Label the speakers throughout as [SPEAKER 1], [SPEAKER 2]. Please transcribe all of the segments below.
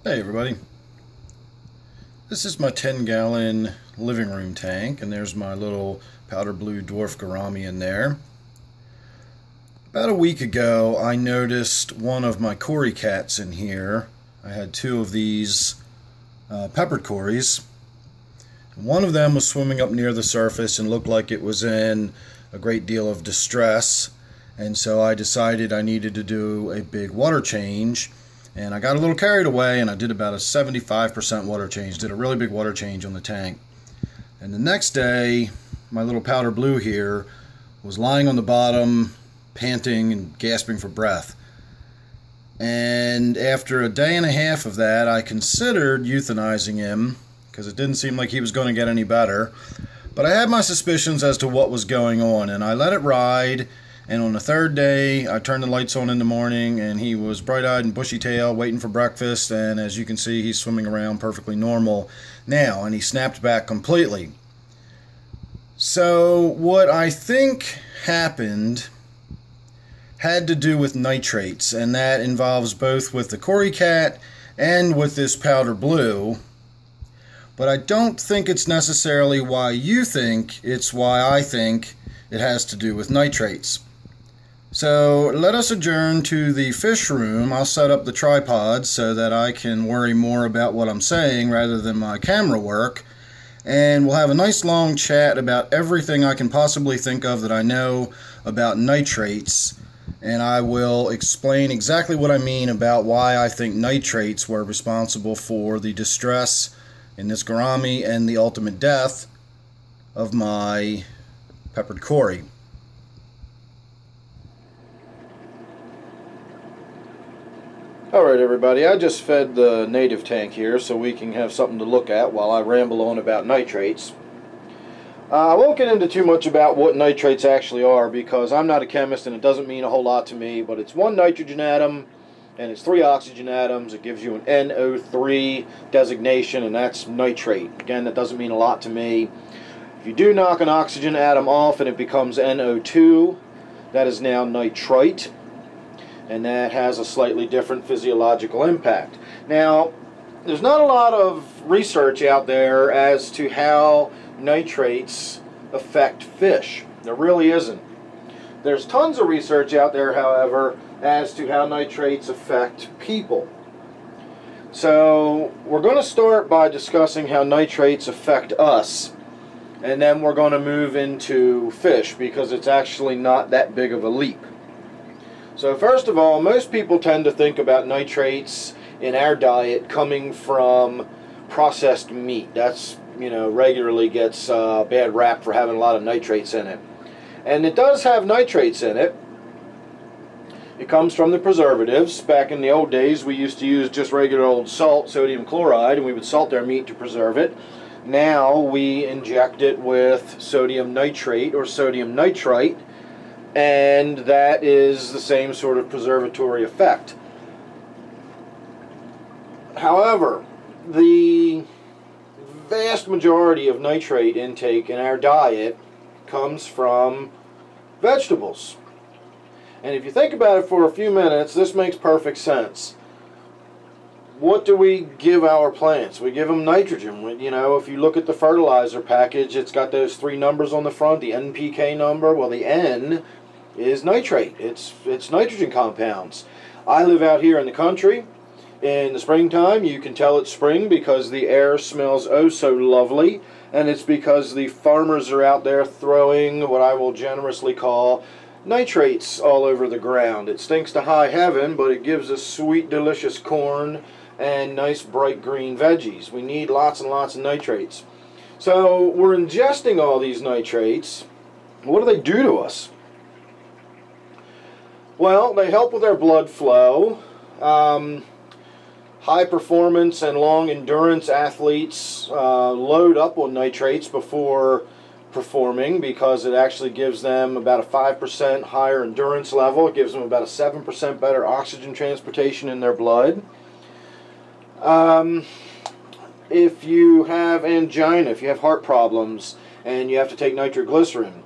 [SPEAKER 1] Hey everybody, this is my 10-gallon living room tank, and there's my little powder blue dwarf gourami in there. About a week ago I noticed one of my cory cats in here. I had two of these peppered cories. One of them was swimming up near the surface and looked like it was in a great deal of distress, and so I decided I needed to do a big water change. And I got a little carried away, and I did about a 75% water change, did a really big water change on the tank. And the next day, my little powder blue here was lying on the bottom, panting and gasping for breath. And after a day and a half of that, I considered euthanizing him, because it didn't seem like he was going to get any better. But I had my suspicions as to what was going on, and I let it ride. And on the third day, I turned the lights on in the morning, and he was bright-eyed and bushy-tailed, waiting for breakfast. And as you can see, he's swimming around perfectly normal now, and he snapped back completely. So what I think happened had to do with nitrates, and that involves both with the cory cat and with this powder blue. But I don't think it's necessarily why you think, it's why I think it has to do with nitrates. So let us adjourn to the fish room. I'll set up the tripod so that I can worry more about what I'm saying rather than my camera work. And we'll have a nice long chat about everything I can possibly think of that I know about nitrates. And I will explain exactly what I mean about why I think nitrates were responsible for the distress in this gourami and the ultimate death of my peppered cory. Alright everybody, I just fed the native tank here so we can have something to look at while I ramble on about nitrates. I won't get into too much about what nitrates actually are because I'm not a chemist and it doesn't mean a whole lot to me, but it's one nitrogen atom and it's 3 oxygen atoms. It gives you an NO3 designation, and that's nitrate. Again, that doesn't mean a lot to me. If you do knock an oxygen atom off and it becomes NO2, that is now nitrite. And that has a slightly different physiological impact. Now, there's not a lot of research out there as to how nitrates affect fish. There really isn't. There's tons of research out there, however, as to how nitrates affect people. So, we're going to start by discussing how nitrates affect us. And then we're going to move into fish because it's actually not that big of a leap. So first of all, most people tend to think about nitrates in our diet coming from processed meat. That's, regularly gets a bad rap for having a lot of nitrates in it. And it does have nitrates in it. It comes from the preservatives. Back in the old days, we used to use just regular old salt, sodium chloride, and we would salt our meat to preserve it. Now we inject it with sodium nitrate or sodium nitrite, and that is the same sort of preservatory effect. However, the vast majority of nitrate intake in our diet comes from vegetables. And if you think about it for a few minutes, this makes perfect sense. What do we give our plants? We give them nitrogen. If you look at the fertilizer package, it's got those 3 numbers on the front, the NPK number. Well, the N is nitrate. It's nitrogen compounds. I live out here in the country. In the springtime, you can tell it's spring because the air smells oh so lovely, and it's because the farmers are out there throwing what I will generously call nitrates all over the ground. It stinks to high heaven, but it gives us sweet, delicious corn and nice bright green veggies. We need lots and lots of nitrates. So we're ingesting all these nitrates. What do they do to us? Well, they help with our blood flow. High performance and long endurance athletes load up on nitrates before performing because it actually gives them about a 5% higher endurance level. It gives them about a 7% better oxygen transportation in their blood. If you have angina, if you have heart problems and you have to take nitroglycerin,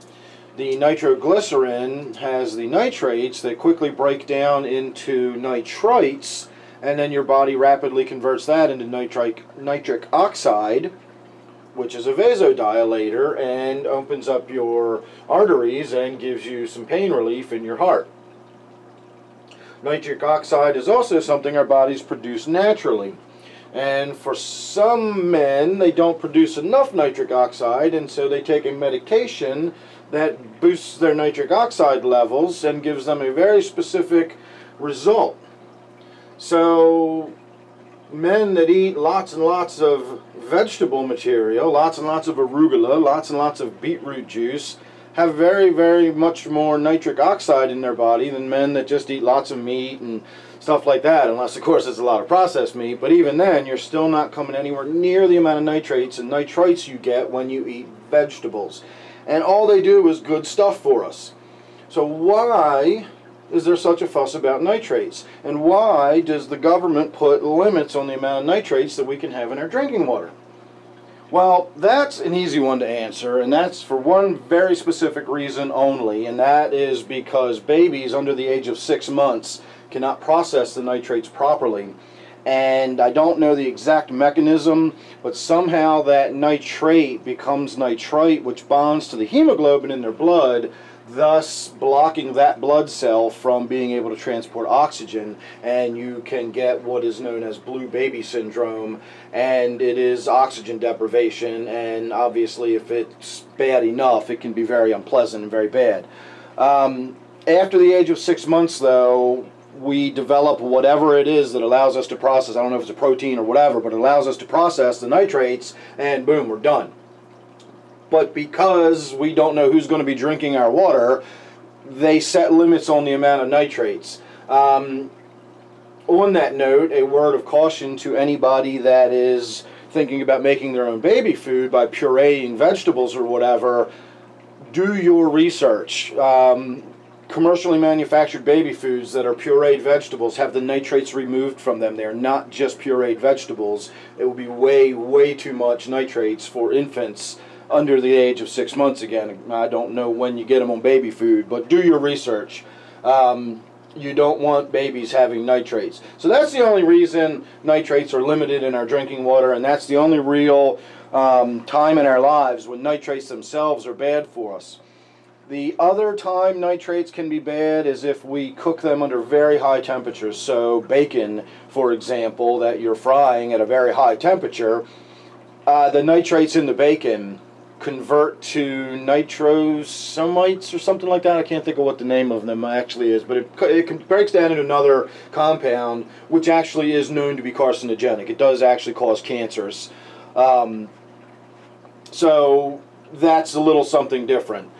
[SPEAKER 1] the nitroglycerin has the nitrates that quickly break down into nitrites and then your body rapidly converts that into nitric oxide, which is a vasodilator and opens up your arteries and gives you some pain relief in your heart. Nitric oxide is also something our bodies produce naturally. And for some men, they don't produce enough nitric oxide, and so they take a medication that boosts their nitric oxide levels and gives them a very specific result. So men that eat lots and lots of vegetable material, lots and lots of arugula, lots and lots of beetroot juice, have very, very much more nitric oxide in their body than men that just eat lots of meat and stuff like that, unless of course it's a lot of processed meat. But even then, you're still not coming anywhere near the amount of nitrates and nitrites you get when you eat vegetables. And all they do is good stuff for us. So why is there such a fuss about nitrates? And why does the government put limits on the amount of nitrates that we can have in our drinking water? Well, that's an easy one to answer, and that's for one very specific reason only, and that is because babies under the age of 6 months cannot process the nitrates properly. And I don't know the exact mechanism, but somehow that nitrate becomes nitrite, which bonds to the hemoglobin in their blood, thus blocking that blood cell from being able to transport oxygen, and you can get what is known as blue baby syndrome, and it is oxygen deprivation, and obviously if it's bad enough it can be very unpleasant and very bad. After the age of 6 months though, we develop whatever it is that allows us to process, I don't know if it's a protein or whatever, but it allows us to process the nitrates, and boom, we're done. But because we don't know who's going to be drinking our water, they set limits on the amount of nitrates. On that note, a word of caution to anybody that is thinking about making their own baby food by pureeing vegetables or whatever, do your research. Commercially manufactured baby foods that are pureed vegetables have the nitrates removed from them. They're not just pureed vegetables. It will be way, way too much nitrates for infants under the age of 6 months. Again, I don't know when you get them on baby food, but do your research. You don't want babies having nitrates. So that's the only reason nitrates are limited in our drinking water, and that's the only real time in our lives when nitrates themselves are bad for us. The other time nitrates can be bad is if we cook them under very high temperatures. So bacon, for example, that you're frying at a very high temperature, the nitrates in the bacon convert to nitrosomites or something like that. I can't think of what the name of them actually is, but it breaks down into another compound which actually is known to be carcinogenic. It does actually cause cancers. So that's a little something different.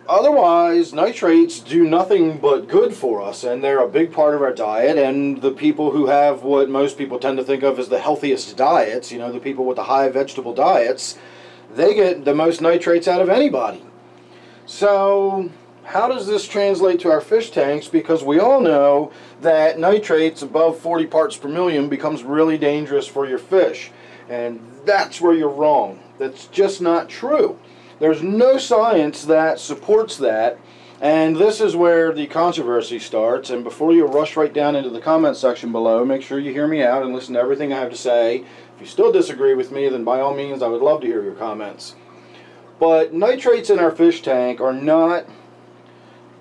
[SPEAKER 1] Otherwise, nitrates do nothing but good for us, and they're a big part of our diet, and the people who have what most people tend to think of as the healthiest diets, you know, the people with the high vegetable diets, they get the most nitrates out of anybody. So, how does this translate to our fish tanks? Because we all know that nitrates above 40 parts per million becomes really dangerous for your fish, and that's where you're wrong. That's just not true. There's no science that supports that, and this is where the controversy starts. And before you rush right down into the comment section below, make sure you hear me out and listen to everything I have to say. If you still disagree with me, then by all means I would love to hear your comments. But nitrates in our fish tank are not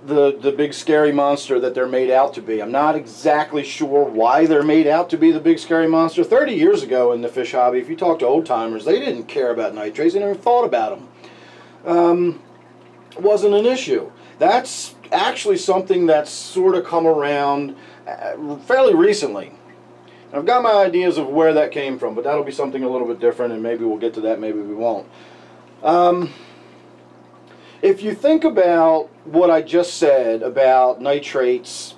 [SPEAKER 1] the big scary monster that they're made out to be. I'm not exactly sure why they're made out to be the big scary monster. 30 years ago in the fish hobby, if you talk to old timers, they didn't care about nitrates. They never thought about them. Wasn't an issue. That's actually something that's sort of come around fairly recently. I've got my ideas of where that came from, but that'll be something a little bit different, and maybe we'll get to that, maybe we won't. If you think about what I just said about nitrates,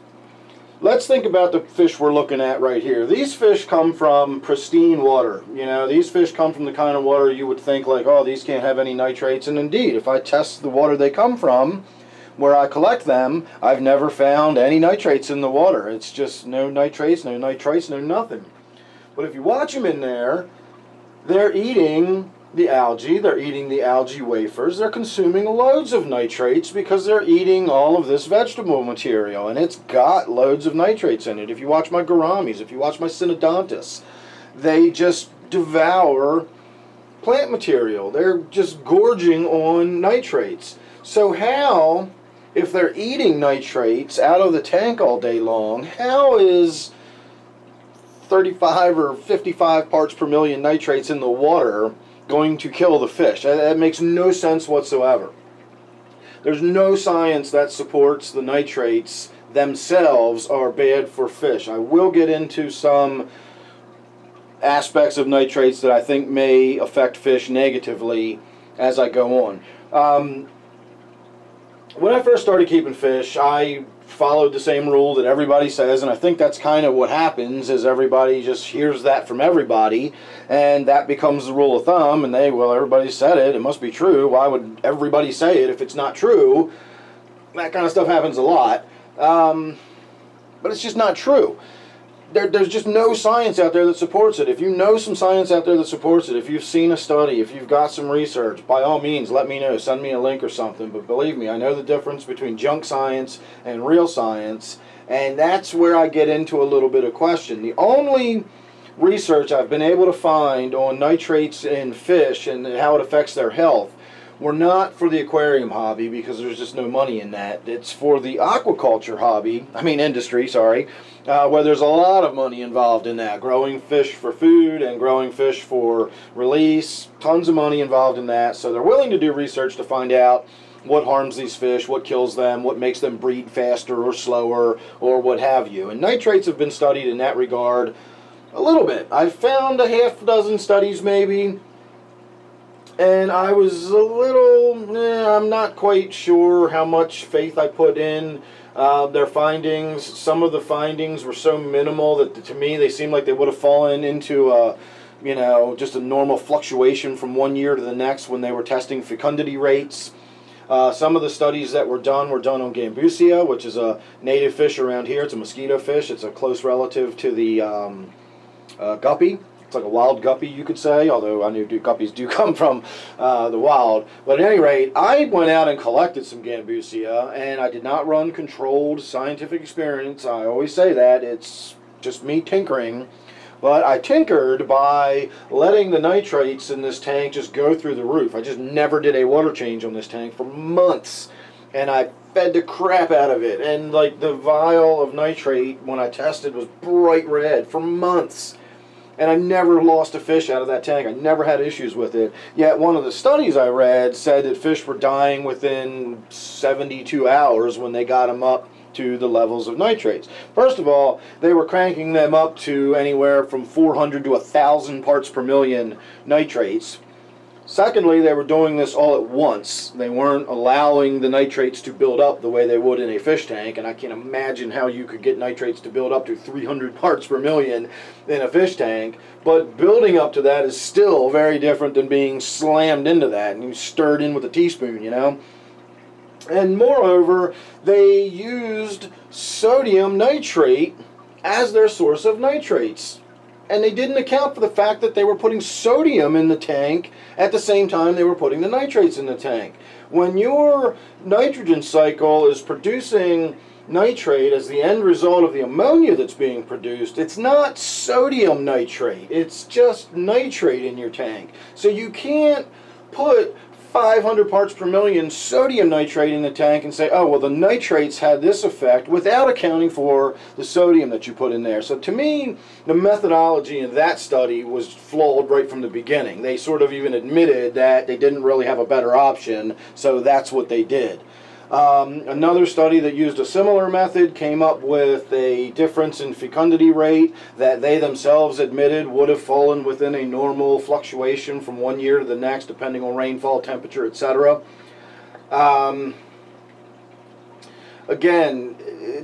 [SPEAKER 1] let's think about the fish we're looking at right here. These fish come from pristine water. You know, these fish come from the kind of water you would think like, oh, these can't have any nitrates. And indeed, if I test the water they come from, where I collect them, I've never found any nitrates in the water. It's just no nitrates, no nitrites, no nothing. But if you watch them in there, they're eating the algae, they're eating the algae wafers, they're consuming loads of nitrates because they're eating all of this vegetable material, and it's got loads of nitrates in it. If you watch my gouramis, if you watch my synodontists, they just devour plant material. They're just gorging on nitrates. So how, if they're eating nitrates out of the tank all day long, how is 35 or 55 parts per million nitrates in the water going to kill the fish? That makes no sense whatsoever. There's no science that supports the nitrates themselves are bad for fish. I will get into some aspects of nitrates that I think may affect fish negatively as I go on. When I first started keeping fish, I followed the same rule that everybody says, and I think that's kind of what happens, is everybody just hears that from everybody, and that becomes the rule of thumb, and well, everybody said it, it must be true. Why would everybody say it if it's not true? That kind of stuff happens a lot, but it's just not true. There's just no science out there that supports it. If you know some science out there that supports it, if you've seen a study, if you've got some research, by all means, let me know. Send me a link or something. But believe me, I know the difference between junk science and real science, and that's where I get into a little bit of question. The only research I've been able to find on nitrates in fish and how it affects their health were not for the aquarium hobby, because there's just no money in that. It's for the aquaculture hobby, industry, sorry, where there's a lot of money involved in that. Growing fish for food and growing fish for release, tons of money involved in that. So they're willing to do research to find out what harms these fish, what kills them, what makes them breed faster or slower, or what have you. And nitrates have been studied in that regard a little bit. I found a half dozen studies maybe, and I was a little, I'm not quite sure how much faith I put in their findings. Some of the findings were so minimal that to me they seemed like they would have fallen into just a normal fluctuation from one year to the next when they were testing fecundity rates. Some of the studies that were done on Gambusia, which is a native fish around here. It's a mosquito fish. It's a close relative to the guppy. It's like a wild guppy, you could say, although I know guppies do come from the wild. But at any rate, I went out and collected some Gambusia, and I did not run controlled scientific experiments. I always say that. It's just me tinkering. But I tinkered by letting the nitrates in this tank just go through the roof. I just never did a water change on this tank for months. And I fed the crap out of it. And like the vial of nitrate, when I tested, was bright red for months. And I never lost a fish out of that tank. I never had issues with it. Yet one of the studies I read said that fish were dying within 72 hours when they got them up to the levels of nitrates. First of all, they were cranking them up to anywhere from 400 to 1,000 parts per million nitrates. Secondly, they were doing this all at once. They weren't allowing the nitrates to build up the way they would in a fish tank, and I can't imagine how you could get nitrates to build up to 300 parts per million in a fish tank. But building up to that is still very different than being slammed into that and you stirred in with a teaspoon, you know. And moreover, they used sodium nitrate as their source of nitrates. And they didn't account for the fact that they were putting sodium in the tank at the same time they were putting the nitrates in the tank. When your nitrogen cycle is producing nitrate as the end result of the ammonia that's being produced, it's not sodium nitrate, it's just nitrate in your tank. So you can't put 500 parts per million sodium nitrate in the tank and say, oh, well, the nitrates had this effect without accounting for the sodium that you put in there. So to me, the methodology in that study was flawed right from the beginning. They sort of even admitted that they didn't really have a better option, so that's what they did. Another study that used a similar method came up with a difference in fecundity rate that they themselves admitted would have fallen within a normal fluctuation from one year to the next, depending on rainfall, temperature, etc. Again,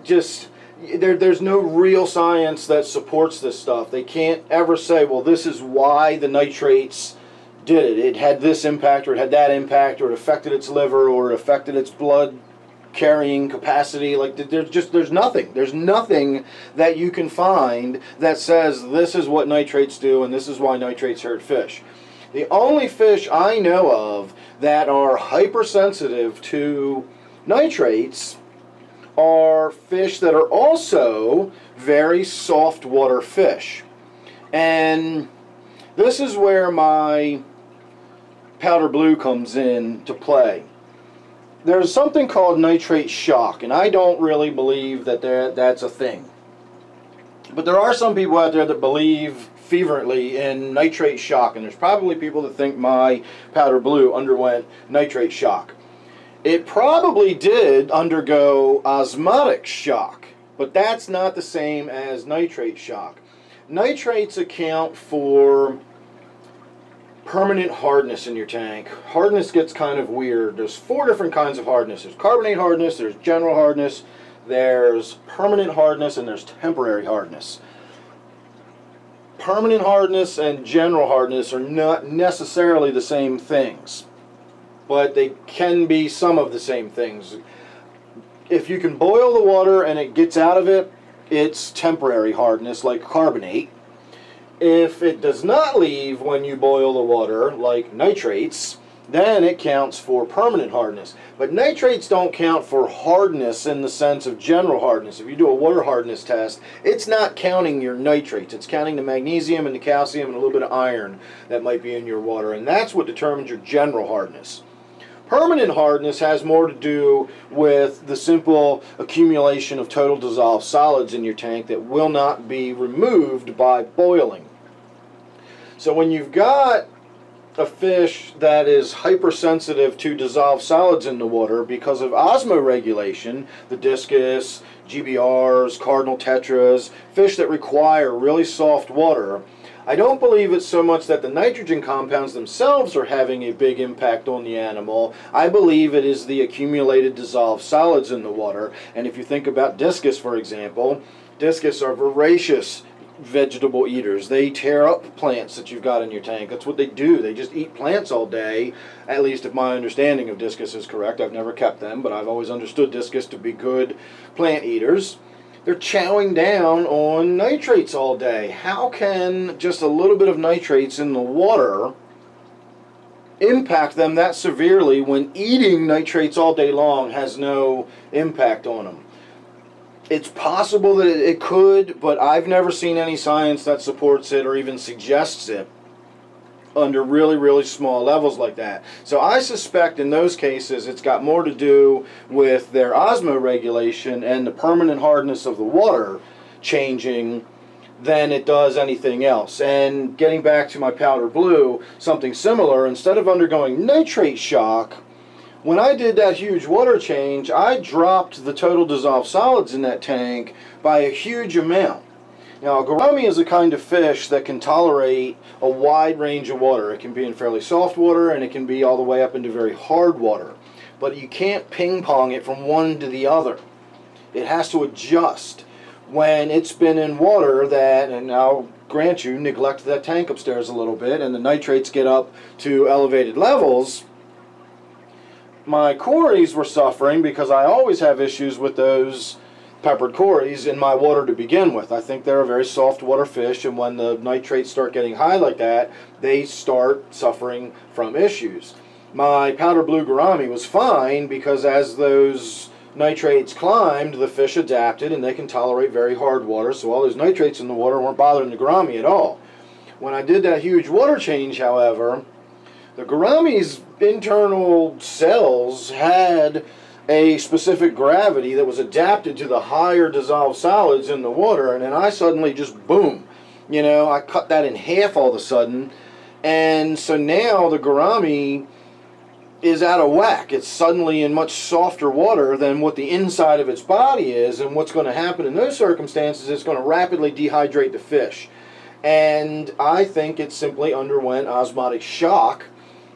[SPEAKER 1] there's no real science that supports this stuff. They can't ever say, well, this is why the nitrates did it. It had this impact, or it had that impact, or it affected its liver, or it affected its blood carrying capacity. Like, there's nothing. There's nothing that you can find that says this is what nitrates do and this is why nitrates hurt fish. The only fish I know of that are hypersensitive to nitrates are fish that are also very soft water fish. And this is where my powder blue comes in to play. There's something called nitrate shock, and I don't really believe that that's a thing. But there are some people out there that believe fervently in nitrate shock, and there's probably people that think my powder blue underwent nitrate shock. It probably did undergo osmotic shock, but that's not the same as nitrate shock. Nitrates account for permanent hardness in your tank. Hardness gets kind of weird. There's 4 different kinds of hardness. There's carbonate hardness, there's general hardness, there's permanent hardness, and there's temporary hardness. Permanent hardness and general hardness are not necessarily the same things, but they can be some of the same things. If you can boil the water and it gets out of it, it's temporary hardness, like carbonate. If it does not leave when you boil the water, like nitrates, then it counts for permanent hardness. But nitrates don't count for hardness in the sense of general hardness. If you do a water hardness test, it's not counting your nitrates. It's counting the magnesium and the calcium and a little bit of iron that might be in your water. And that's what determines your general hardness. Permanent hardness has more to do with the simple accumulation of total dissolved solids in your tank that will not be removed by boiling. So when you've got a fish that is hypersensitive to dissolved solids in the water because of osmoregulation, the discus, GBRs, cardinal tetras, fish that require really soft water, I don't believe it's so much that the nitrogen compounds themselves are having a big impact on the animal. I believe it is the accumulated dissolved solids in the water. And if you think about discus, for example, discus are voracious vegetable eaters. They tear up plants that you've got in your tank. That's what they do. They just eat plants all day, at least if my understanding of discus is correct. I've never kept them, but I've always understood discus to be good plant eaters. They're chowing down on nitrates all day. How can just a little bit of nitrates in the water impact them that severely when eating nitrates all day long has no impact on them? It's possible that it could, but I've never seen any science that supports it or even suggests it under really, really small levels like that. So I suspect in those cases it's got more to do with their osmoregulation and the permanent hardness of the water changing than it does anything else. And getting back to my powder blue, something similar, instead of undergoing nitrate shock, when I did that huge water change, I dropped the total dissolved solids in that tank by a huge amount. Now, a gourami is a kind of fish that can tolerate a wide range of water. It can be in fairly soft water, and it can be all the way up into very hard water. But you can't ping-pong it from one to the other. It has to adjust. When it's been in water that, and I'll grant you, neglect that tank upstairs a little bit, and the nitrates get up to elevated levels, my cories were suffering because I always have issues with those peppered cories in my water to begin with. I think they're a very soft water fish, and when the nitrates start getting high like that, they start suffering from issues. My powder blue gourami was fine because as those nitrates climbed, the fish adapted and they can tolerate very hard water, so all those nitrates in the water weren't bothering the gourami at all. When I did that huge water change, however, the gourami's internal cells had a specific gravity that was adapted to the higher dissolved solids in the water, and then I suddenly just, boom, you know, I cut that in half all of a sudden, and so now the gourami is out of whack. It's suddenly in much softer water than what the inside of its body is, and what's going to happen in those circumstances is it's going to rapidly dehydrate the fish. And I think it simply underwent osmotic shock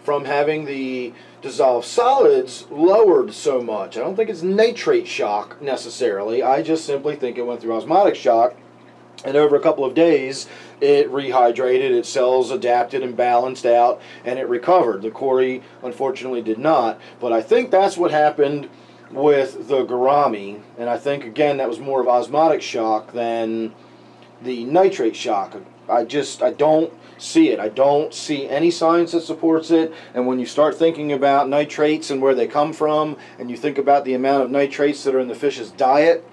[SPEAKER 1] from having the dissolved solids lowered so much. I don't think it's nitrate shock necessarily. I just simply think it went through osmotic shock, and over a couple of days it rehydrated, its cells adapted and balanced out, and it recovered. The cory unfortunately did not, but I think that's what happened with the gourami, and I think again that was more of osmotic shock than the nitrate shock. I don't see it. I don't see any science that supports it. And when you start thinking about nitrates and where they come from, and you think about the amount of nitrates that are in the fish's diet,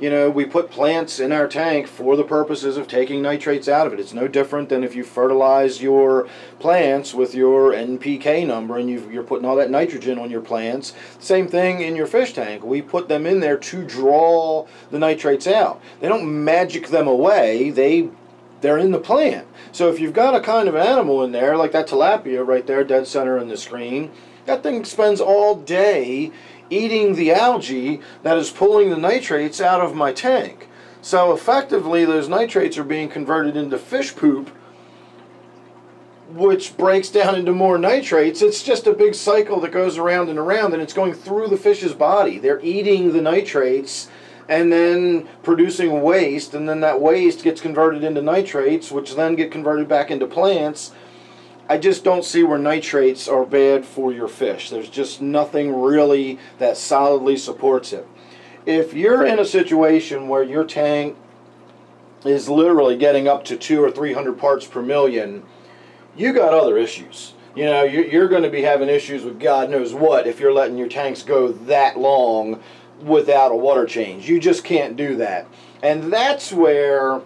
[SPEAKER 1] you know, we put plants in our tank for the purposes of taking nitrates out of it. It's no different than if you fertilize your plants with your NPK number and you're putting all that nitrogen on your plants. Same thing in your fish tank. We put them in there to draw the nitrates out. They don't magic them away. They're in the plant. So if you've got a kind of animal in there, like that tilapia right there, dead center in the screen, that thing spends all day eating the algae that is pulling the nitrates out of my tank. So effectively those nitrates are being converted into fish poop, which breaks down into more nitrates. It's just a big cycle that goes around and around, and it's going through the fish's body. They're eating the nitrates and then producing waste, and then that waste gets converted into nitrates, which then get converted back into plants. I just don't see where nitrates are bad for your fish. There's just nothing really that solidly supports it. If you're in a situation where your tank is literally getting up to 200 or 300 parts per million, you got other issues. You know, you're going to be having issues with God knows what if you're letting your tanks go that long without a water change. You just can't do that. And that's where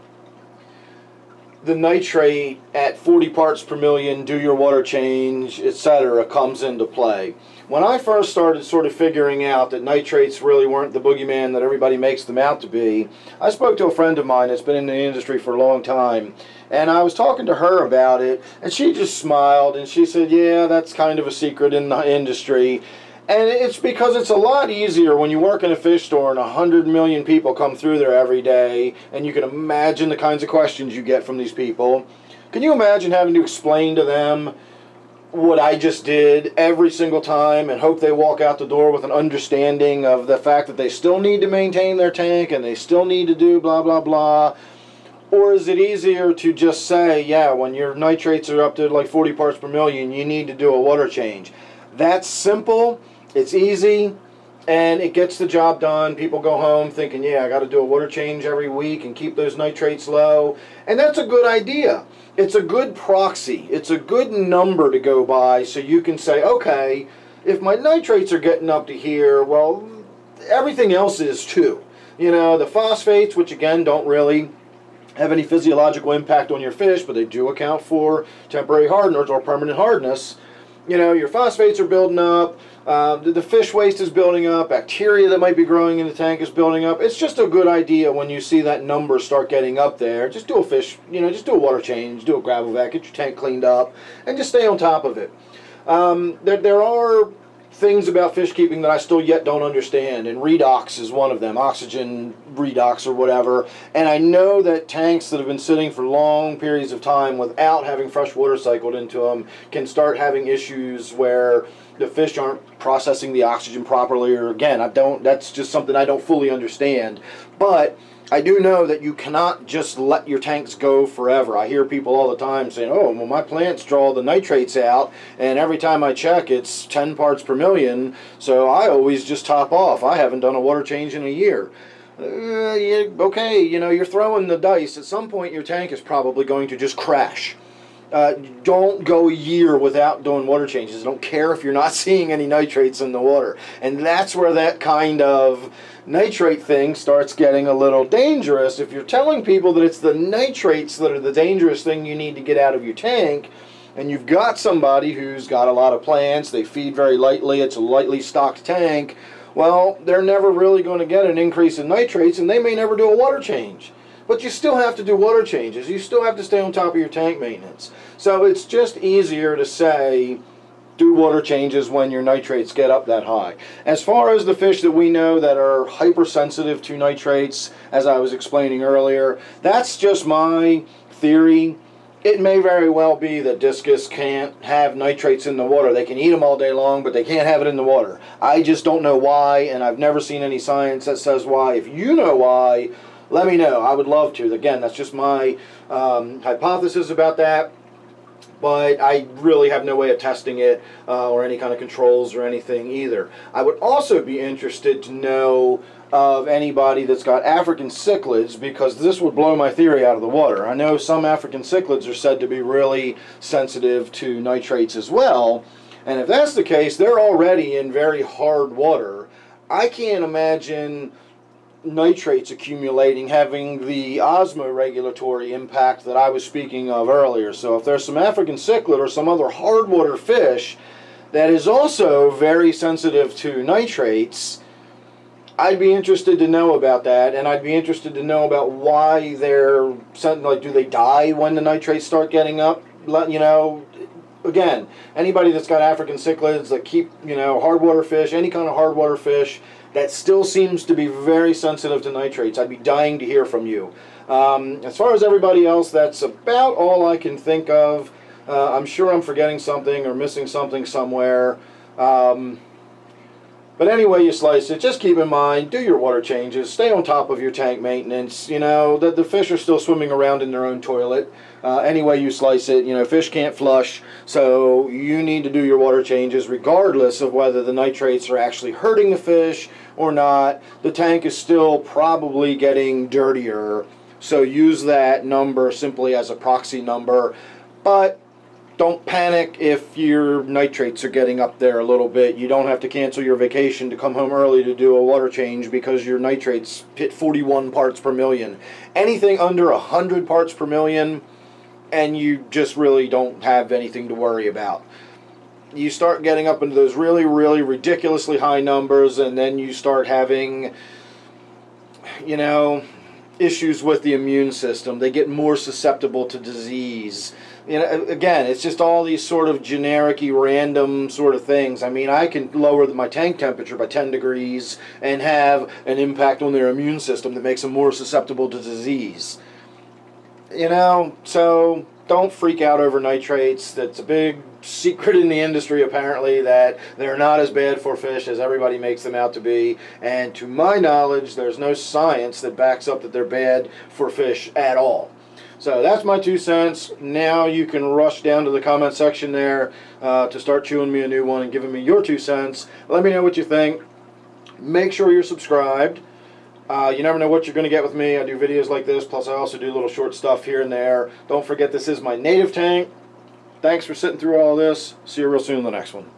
[SPEAKER 1] the nitrate at 40 parts per million, do your water change, etc., comes into play. When I first started sort of figuring out that nitrates really weren't the boogeyman that everybody makes them out to be, I spoke to a friend of mine that's been in the industry for a long time, and I was talking to her about it, and she just smiled, and she said, yeah, that's kind of a secret in the industry. And it's because it's a lot easier when you work in a fish store and 100 million people come through there every day, and you can imagine the kinds of questions you get from these people. Can you imagine having to explain to them what I just did every single time and hope they walk out the door with an understanding of the fact that they still need to maintain their tank and they still need to do blah, blah, blah? Or is it easier to just say, yeah, when your nitrates are up to like 40 parts per million, you need to do a water change? That's simple. It's easy, and it gets the job done. People go home thinking, yeah, I got to do a water change every week and keep those nitrates low. And that's a good idea. It's a good proxy. It's a good number to go by so you can say, okay, if my nitrates are getting up to here, well, everything else is too. You know, the phosphates, which again don't really have any physiological impact on your fish, but they do account for temporary hardness or permanent hardness. You know, your phosphates are building up, the fish waste is building up, bacteria that might be growing in the tank is building up. It's just a good idea when you see that number start getting up there. Just do a fish, you know, just do a water change, do a gravel vac, get your tank cleaned up, and just stay on top of it. There are things about fish keeping that I still yet don't understand, and redox is one of them, oxygen redox or whatever. And I know that tanks that have been sitting for long periods of time without having fresh water cycled into them can start having issues where the fish aren't processing the oxygen properly, or again, that's just something I don't fully understand. But I do know that you cannot just let your tanks go forever. I hear people all the time saying, oh, well, my plants draw the nitrates out, and every time I check, it's 10 parts per million, so I always just top off. I haven't done a water change in a year. Yeah, okay, you know, you're throwing the dice. At some point, your tank is probably going to just crash. Don't go a year without doing water changes. Don't care if you're not seeing any nitrates in the water. And that's where that kind of nitrate thing starts getting a little dangerous. If you're telling people that it's the nitrates that are the dangerous thing you need to get out of your tank, and you've got somebody who's got a lot of plants, they feed very lightly, it's a lightly stocked tank, well, they're never really going to get an increase in nitrates, and they may never do a water change. But you still have to do water changes. You still have to stay on top of your tank maintenance. So it's just easier to say, do water changes when your nitrates get up that high. As far as the fish that we know that are hypersensitive to nitrates, as I was explaining earlier, that's just my theory. It may very well be that discus can't have nitrates in the water. They can eat them all day long, but they can't have it in the water. I just don't know why, and I've never seen any science that says why. If you know why, let me know. I would love to. Again, that's just my hypothesis about that. but I really have no way of testing it or any kind of controls or anything either. I would also be interested to know of anybody that's got African cichlids, because this would blow my theory out of the water. I know some African cichlids are said to be really sensitive to nitrates as well, and if that's the case, they're already in very hard water. I can't imagine nitrates accumulating having the osmoregulatory impact that I was speaking of earlier. So if there's some African cichlid or some other hard water fish that is also very sensitive to nitrates, I'd be interested to know about that, and I'd be interested to know about why they're, like, do they die when the nitrates start getting up? You know, again, anybody that's got African cichlids that keep, you know, hard water fish, any kind of hard water fish, that still seems to be very sensitive to nitrates. I'd be dying to hear from you. As far as everybody else, that's about all I can think of. I'm sure I'm forgetting something or missing something somewhere. But anyway you slice it, just keep in mind, do your water changes, stay on top of your tank maintenance. You know, the fish are still swimming around in their own toilet. Any way you slice it, you know, fish can't flush, so you need to do your water changes regardless of whether the nitrates are actually hurting the fish or not. The tank is still probably getting dirtier, so use that number simply as a proxy number. But don't panic if your nitrates are getting up there a little bit. You don't have to cancel your vacation to come home early to do a water change because your nitrates hit 41 parts per million. Anything under 100 parts per million, and you just really don't have anything to worry about. You start getting up into those really, really ridiculously high numbers, and then you start having, you know, issues with the immune system. They get more susceptible to disease. You know, again, it's just all these sort of generic-y, random sort of things. I mean, I can lower my tank temperature by 10 degrees and have an impact on their immune system that makes them more susceptible to disease. You know, so don't freak out over nitrates. That's a big secret in the industry, apparently, that they're not as bad for fish as everybody makes them out to be. And to my knowledge, there's no science that backs up that they're bad for fish at all. So that's my 2 cents. Now you can rush down to the comment section there to start chewing me a new one and giving me your 2 cents. Let me know what you think. Make sure you're subscribed. You never know what you're going to get with me. I do videos like this, plus I also do little short stuff here and there. Don't forget, this is my native tank. Thanks for sitting through all this. See you real soon in the next one.